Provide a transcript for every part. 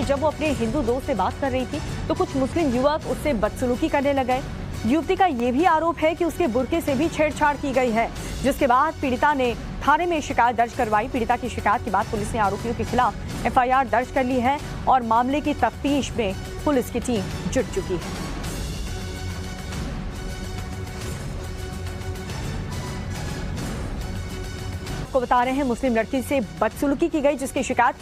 जब वो अपने हिंदू दोस्त से बात कर रही थी तो कुछ मुस्लिम युवक उससे बदसलूकी करने लगे। युवती का ये भी आरोप है कि उसके बुर्के से भी छेड़छाड़ की गई है, जिसके बाद पीड़िता ने थाने में शिकायत दर्ज करवाई। पीड़िता की शिकायत के बाद पुलिस ने आरोपियों के खिलाफ एफआईआर दर्ज कर ली है और मामले की तफ्तीश में पुलिस की टीम जुट चुकी है। को बता रहे हैं मुस्लिम लड़की से बदसलूकी की गई, जिसकी शिकायत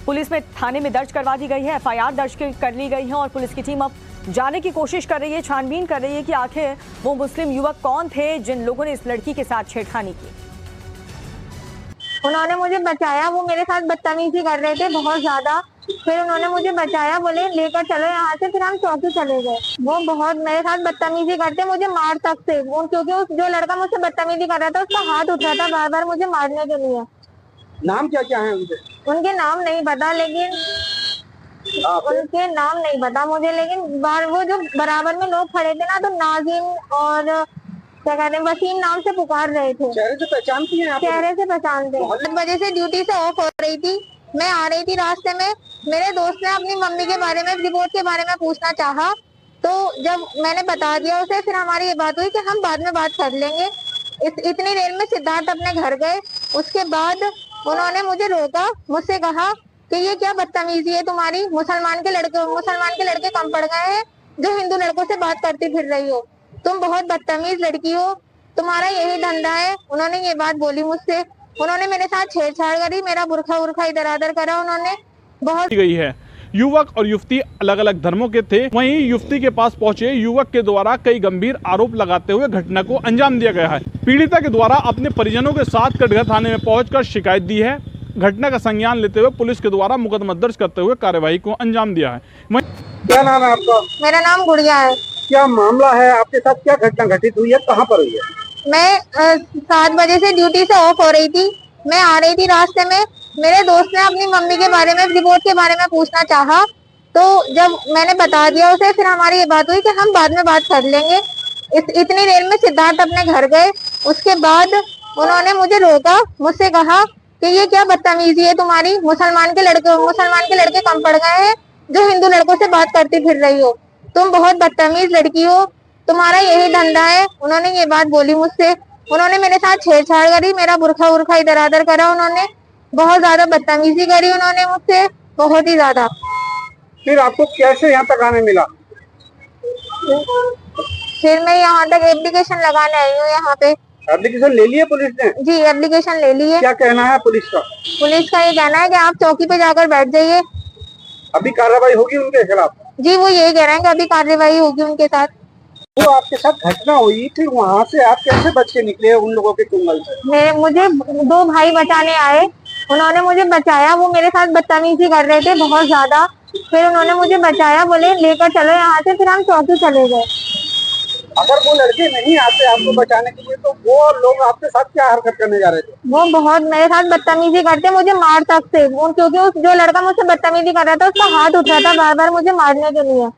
पुलिस में थाने में दर्ज करवा दी गई है। एफआईआर दर्ज कर ली गई है और पुलिस की टीम अब जाने की कोशिश कर रही है, छानबीन कर रही है कि आखिर वो मुस्लिम युवक कौन थे जिन लोगों ने इस लड़की के साथ छेड़खानी की। उन्होंने मुझे बचाया, वो मेरे साथ बदतमीजी कर रहे थे बहुत ज्यादा। फिर उन्होंने मुझे बचाया, बोले लेकर चलो यहाँ से। फिर हम चौकी चले गए। वो बहुत मेरे साथ बदतमीजी करते, मुझे मार तक से। वो क्योंकि उस जो लड़का मुझसे बदतमीजी कर रहा था उसका हाथ उठ रहा था बार बार मुझे मारने के लिए। नाम क्या क्या है उनके? उनके नाम नहीं पता, लेकिन उनके नाम नहीं पता मुझे, लेकिन वो जो बराबर में लोग खड़े थे ना, तो नाजिम और क्या कहते हैं वसीम नाम से पुकार रहे थे। चेहरे से पहचानती हैं आप? चेहरे से पहचानते। 8 बजे से ड्यूटी से ऑफ हो रही थी, मैं आ रही थी रास्ते में। मेरे दोस्त ने अपनी मम्मी के बारे में, रिपोर्ट के बारे में पूछना चाहा, तो जब मैंने बता दिया उसे, फिर हमारी ये बात हुई कि हम बाद में बात कर लेंगे। इतनी देर में सिद्धार्थ अपने घर गए। उसके बाद उन्होंने मुझे रोका, मुझसे कहा कि ये क्या बदतमीजी है तुम्हारी, मुसलमान के लड़के कम पड़ गए हैं जो हिंदू लड़कों से बात करती फिर रही हो, तुम बहुत बदतमीज लड़की हो, तुम्हारा यही धंधा है। उन्होंने ये बात बोली मुझसे। उन्होंने मेरे साथ छेड़छाड़ करी, मेरा बुरखा इधर उधर करा उन्होंने बहुत। गई है। युवक और युवती अलग अलग धर्मों के थे। वहीं युवती के पास पहुंचे युवक के द्वारा कई गंभीर आरोप लगाते हुए घटना को अंजाम दिया गया है। पीड़िता के द्वारा अपने परिजनों के साथ कटघर थाने में पहुंचकर शिकायत दी है। घटना का संज्ञान लेते हुए पुलिस के द्वारा मुकदमा दर्ज करते हुए कार्यवाही को अंजाम दिया है। क्या नाम है आपका? मेरा नाम गुड़िया है। क्या मामला है आपके साथ? क्या घटना घटित हुई है, कहाँ पर हुई है? मैं 7 बजे से ड्यूटी से ऑफ हो रही थी, मैं आ रही थी रास्ते में। मेरे दोस्त ने अपनी मम्मी के बारे में, रिपोर्ट के बारे में पूछना चाहा, तो जब मैंने बता दिया उसे, फिर हमारी ये बात हुई कि हम बाद में बात कर लेंगे। इतनी देर में सिद्धार्थ अपने घर गए। उसके बाद उन्होंने मुझे रोका, मुझसे कहा कि ये क्या बदतमीजी है तुम्हारी, मुसलमान के लड़के कम पड़ गए हैं जो हिंदू लड़कों से बात करती फिर रही हो, तुम बहुत बदतमीज लड़की हो, तुम्हारा यही धंधा है। उन्होंने ये बात बोली मुझसे। उन्होंने मेरे साथ छेड़छाड़ करी, मेरा बुरखा इधर उधर करा, उन्होंने बहुत ज्यादा बदतमीजी करी उन्होंने मुझसे, बहुत ही ज्यादा। फिर आपको कैसे यहाँ तक आने मिला? फिर मैं यहाँ तक एप्लीकेशन लगाने आई हूँ। यहाँ पे एप्लीकेशन ले ली है पुलिस ने? जी, एप्लीकेशन ले ली है। क्या कहना है पुलिस का? पुलिस का ये कहना है कि आप चौकी पे जाकर बैठ जाइए। अभी कार्रवाई होगी उनके खिलाफ? जी, वो यही कह रहे हैं कि अभी कार्रवाई होगी उनके साथ। वो आपके साथ घटना हुई थी, वहाँ से आप कैसे बच के निकले उन लोगों के चुंगल से? मुझे 2 भाई बचाने आए, उन्होंने मुझे बचाया। वो मेरे साथ बदतमीजी कर रहे थे बहुत ज्यादा। फिर उन्होंने मुझे बचाया, बोले लेकर चलो यहाँ से। फिर हम चौकी चले गए। अगर वो लड़के नहीं आते आपको बचाने के लिए, तो वो लोग आपके साथ क्या हरकत करने जा रहे थे? वो बहुत मेरे साथ बदतमीजी करते, मुझे मार तक से। वो क्योंकि उस जो लड़का मुझसे बदतमीजी कर रहा था उसका हाथ उठ रहा था बार बार मुझे मारने के लिए।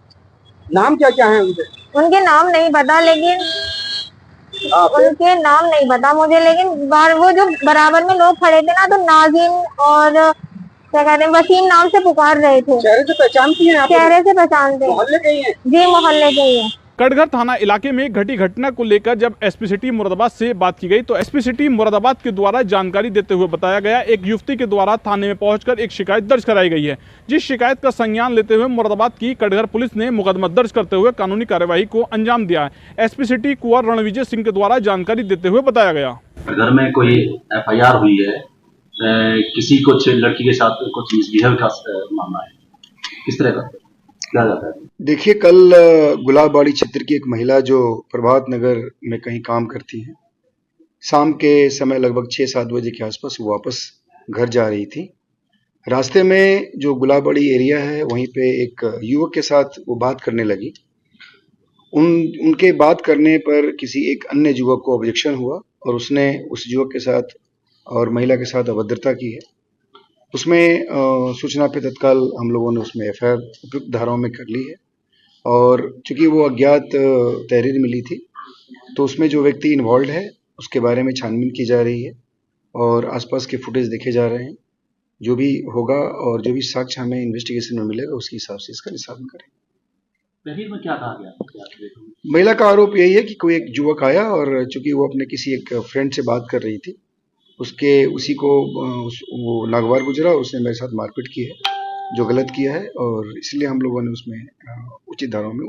नाम क्या क्या है उनके? उनके नाम नहीं पता, लेकिन उनके नाम नहीं पता मुझे, लेकिन वो जो बराबर में लोग खड़े थे ना, तो नाजिम और क्या कहते हैं वसीम नाम से पुकार रहे थे। चेहरे से पहचानती हैं आप? चेहरे से पहचानते। मोहल्ले के ही हैं? जी, मोहल्ले के ही हैं। कटघर थाना इलाके में घटी घटना को लेकर जब एसपी सिटी मुरादाबाद से बात की गई तो एसपी सिटी मुरादाबाद के द्वारा जानकारी देते हुए बताया गया, एक युवती के द्वारा थाने में पहुंचकर एक शिकायत दर्ज कराई गई है, जिस शिकायत का संज्ञान लेते हुए मुरादाबाद की कटघर पुलिस ने मुकदमा दर्ज करते हुए कानूनी कार्यवाही को अंजाम दिया है। एसपी सिटी कुंवर रणविजय सिंह के द्वारा जानकारी देते हुए बताया गया, कटघर में कोई एफआईआर हुई है, किसी कुछ लड़की के साथ कुछ मिसबिहेव का मामला है, किस तरह का क्या जाता है? देखिए, कल गुलाबबाड़ी क्षेत्र की एक महिला जो प्रभात नगर में कहीं काम करती है, शाम के समय लगभग 6-7 बजे के आसपास वो वापस घर जा रही थी। रास्ते में जो गुलाबबाड़ी एरिया है वहीं पे एक युवक के साथ वो बात करने लगी। उनके बात करने पर किसी एक अन्य युवक को ऑब्जेक्शन हुआ और उसने उस युवक के साथ और महिला के साथ अभद्रता की है। उसमें सूचना पे तत्काल हम लोगों ने उसमें एफआईआर उपयुक्त धाराओं में कर ली है और चूंकि वो अज्ञात तहरीर मिली थी तो उसमें जो व्यक्ति इन्वॉल्व है उसके बारे में छानबीन की जा रही है और आसपास के फुटेज देखे जा रहे हैं जो भी होगा और जो भी साक्ष्य हमें इन्वेस्टिगेशन में मिलेगा उसके हिसाब से इसका निष्पादन करें। तहरीर में क्या कहा गया? महिला का आरोप यही है कि कोई एक युवक आया और चूंकि वो अपने किसी एक फ्रेंड से बात कर रही थी, उसी को वो नागवार गुजरा, उसने मेरे साथ मारपीट की है, जो गलत किया है, और इसलिए हम लोगों ने उसमें उचित धाराओं में